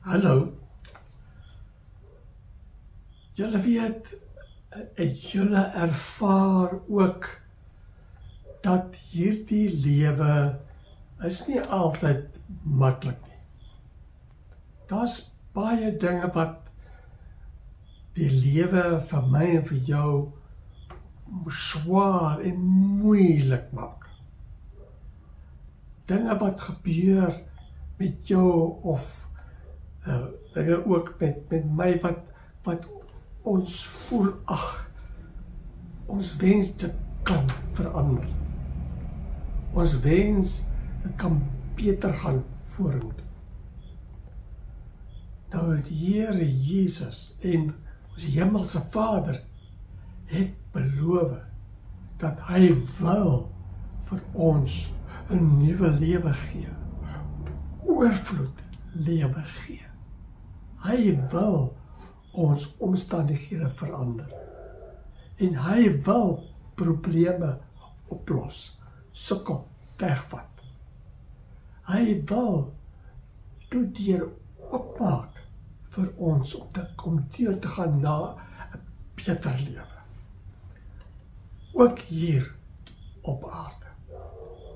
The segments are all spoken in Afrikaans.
Hallo, julle weet, julle ervaar ook dat hierdie lewe is nie altyd maklik nie. Daar's baie dinge wat die lewe vir my en vir jou swaar en moeilik maak. Dinge wat gebeur met jou of dinge ook met my wat ons voel, ons wens dit kan verander. Ons wens dit kan beter gaan vorentoe. Nou die Here Jesus en ons hemelse Vader het beloof dat hy wil vir ons 'n nuwe lewe gee, oorvloed lewe gee. Hy wil ons omstandighede verander en hy wil probleme oplos, sukkel wegvat. Hy wil toe deur oopmaak vir ons om deur te gaan na 'n beter lewe. Ook hier op aarde.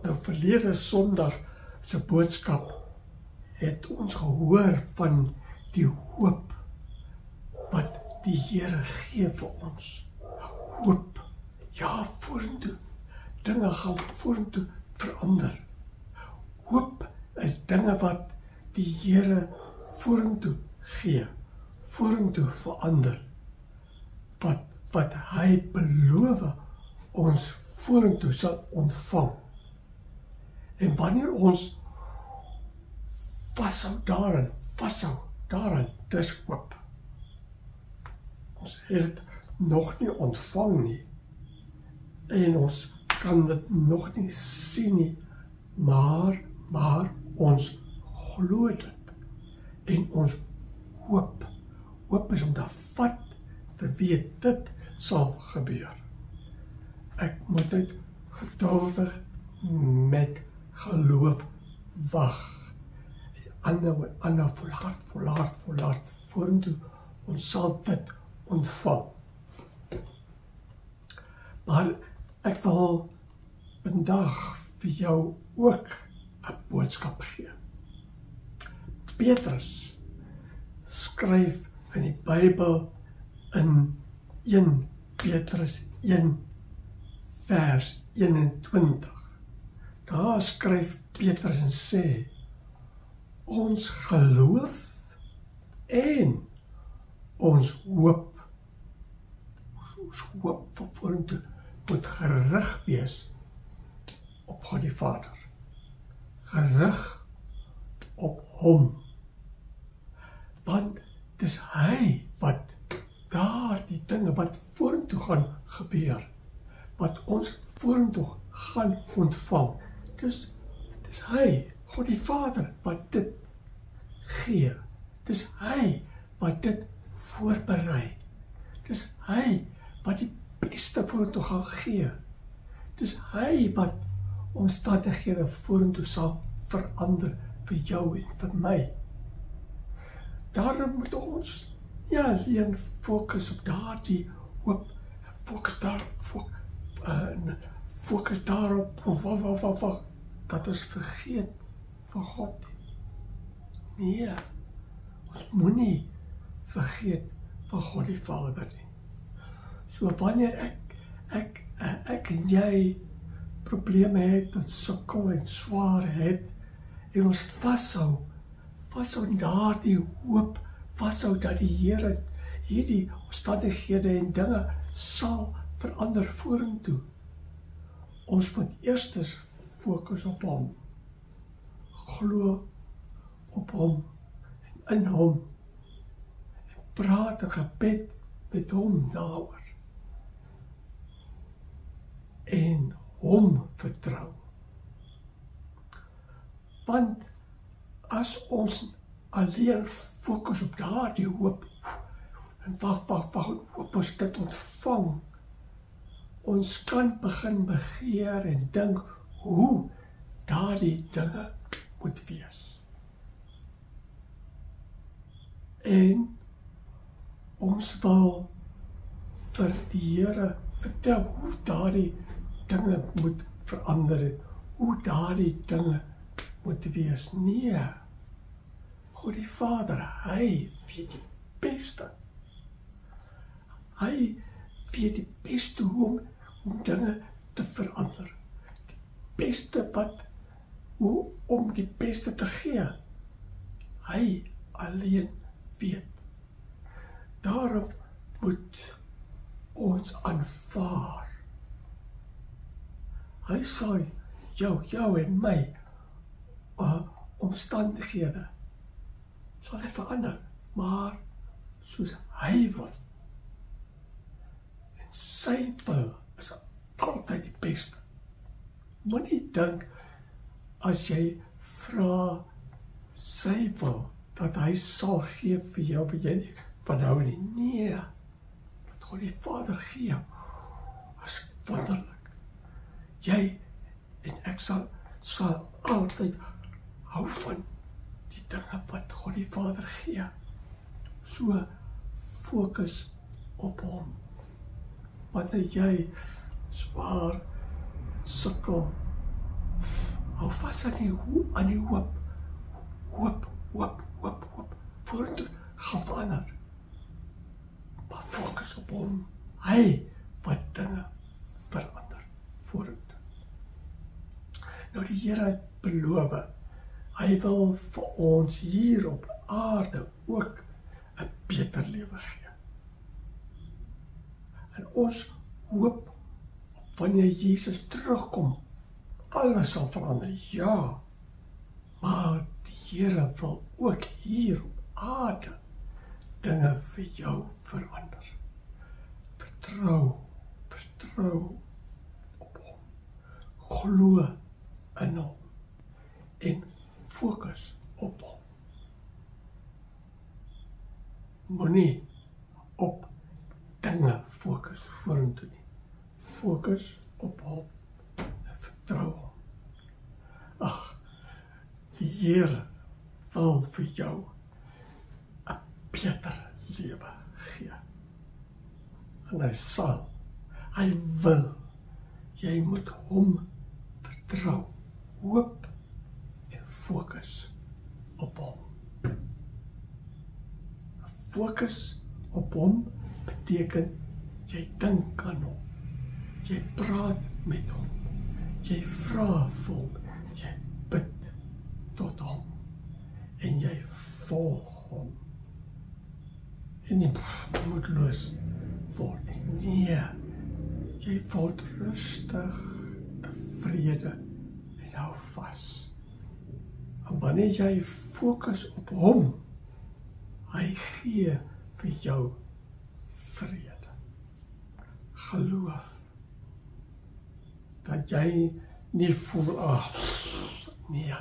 Nou verlede Sondag se boodskap het ons gehoor van die hoop wat die Here gee vir ons. Hoop, ja, vorentoe. Dinge gaan vorentoe verander. Hoop is dinge wat die Here vorentoe gee, vorentoe verander. Wat hy beloof ons vorentoe sal ontvang. En wanneer ons vashou daarin, dis hoop. Ons het dit nog nie ontvang nie, en ons kan dit nog nie sien nie, maar ons glo dit, en ons hoop. Hoop is om te vat, te weet, dit sal gebeur. Ek moet net geduldig met geloof wag. Aanhou volhard, vorentoe, ons sal dit ontvang. Maar ek wil vandag vir jou ook 'n boodskap gee. Petrus skryf in die Bybel in 1 Petrus 1 vers 21. Daar skryf Petrus en sê, ons geloof en ons hoop vir vorentoe moet gerig wees op God die Vader. Gerig op hom. Want dis hy wat daardie dinge wat vorentoe gaan gebeur, wat ons vorentoe gaan ontvang. Dis hy, God die Vader, wat dit gee. Dis hy wat dit voorberei. Dis hy wat die beste vorentoe gaan gee. Dis hy wat omstandighede vorentoe sal verander vir jou en vir my. Daarom moet ons nie alleen fokus op daardie hoop, fokus daarop, dat ons vergeet van God. Nee, ons moet nie vergeet van God die Vader nie. So wanneer ek en jy probleme het, dat sukkel en swaar het, en ons vashou in daardie hoop, vashou dat die Here hierdie omstandighede en dinge sal verander vorentoe. Ons moet eerstens fokus op hom, glo op hom, in hom, en praat 'n gebed met hom daaroor, en hom vertrou. Want as ons alleen fokus op daardie hoop, en hoop ons dit ontvang, ons kan begin begeer en dink hoe daardie dinge moet wees. En ons wil vir die Here vertel hoe daardie dinge moet verander en hoe daardie dinge moet wees. Nee, God die Vader, hy weet die beste. Hy weet die beste hoe om dinge te verander. Die beste hoe om die beste te gee. Hy alleen weet. Daarom moet ons aanvaar. Hy sal jou en my omstandighede sal hy verander, maar soos hy wil. En sy wil is altyd die beste. Moenie dink as jy vra sy wil, dat hy sal gee vir jou wat jy nie van hou nie. Nee, wat God die Vader gee, is wonderlik. Jy en ek sal altyd hou van die dinge wat God die Vader gee. So fokus op hom. Wanneer jy swaar sukkel, hou vas aan die hoop. Hoop. Vorentoe gaan verander. Maar fokus op hom. Hy wat dinge verander. Vorentoe. Nou die Here het beloof, hy wil vir ons hier op aarde ook 'n beter lewe gee. En ons hoop wanneer Jesus terugkom, alles sal verander. Ja, maar die Here wil ook hier op aarde dinge vir jou verander. Vertrou op hom. Glo in hom en fokus op hom. Moenie op dinge fokus vorentoe nie. Fokus op hom en vertrou hom. Ag, die Here wil vir jou 'n beter lewe gee. En hy wil, jy moet hom vertrou, hoop en fokus op hom. Fokus op hom beteken, jy dink aan hom, jy praat met hom, jy vra vir hom, jy bid tot hom, en jy volg hom. En jy moedeloos word nie. Nee, jy word rustig, tevrede en hou vas. En wanneer jy fokus op hom, hy gee vir jou vrede. Geloof dat jy nie voel, nee,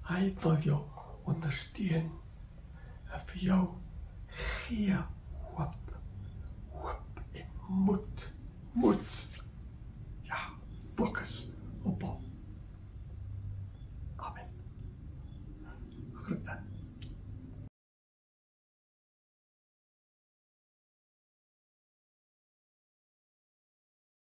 hy wil jou ondersteun en vir jou gee hoop en moed.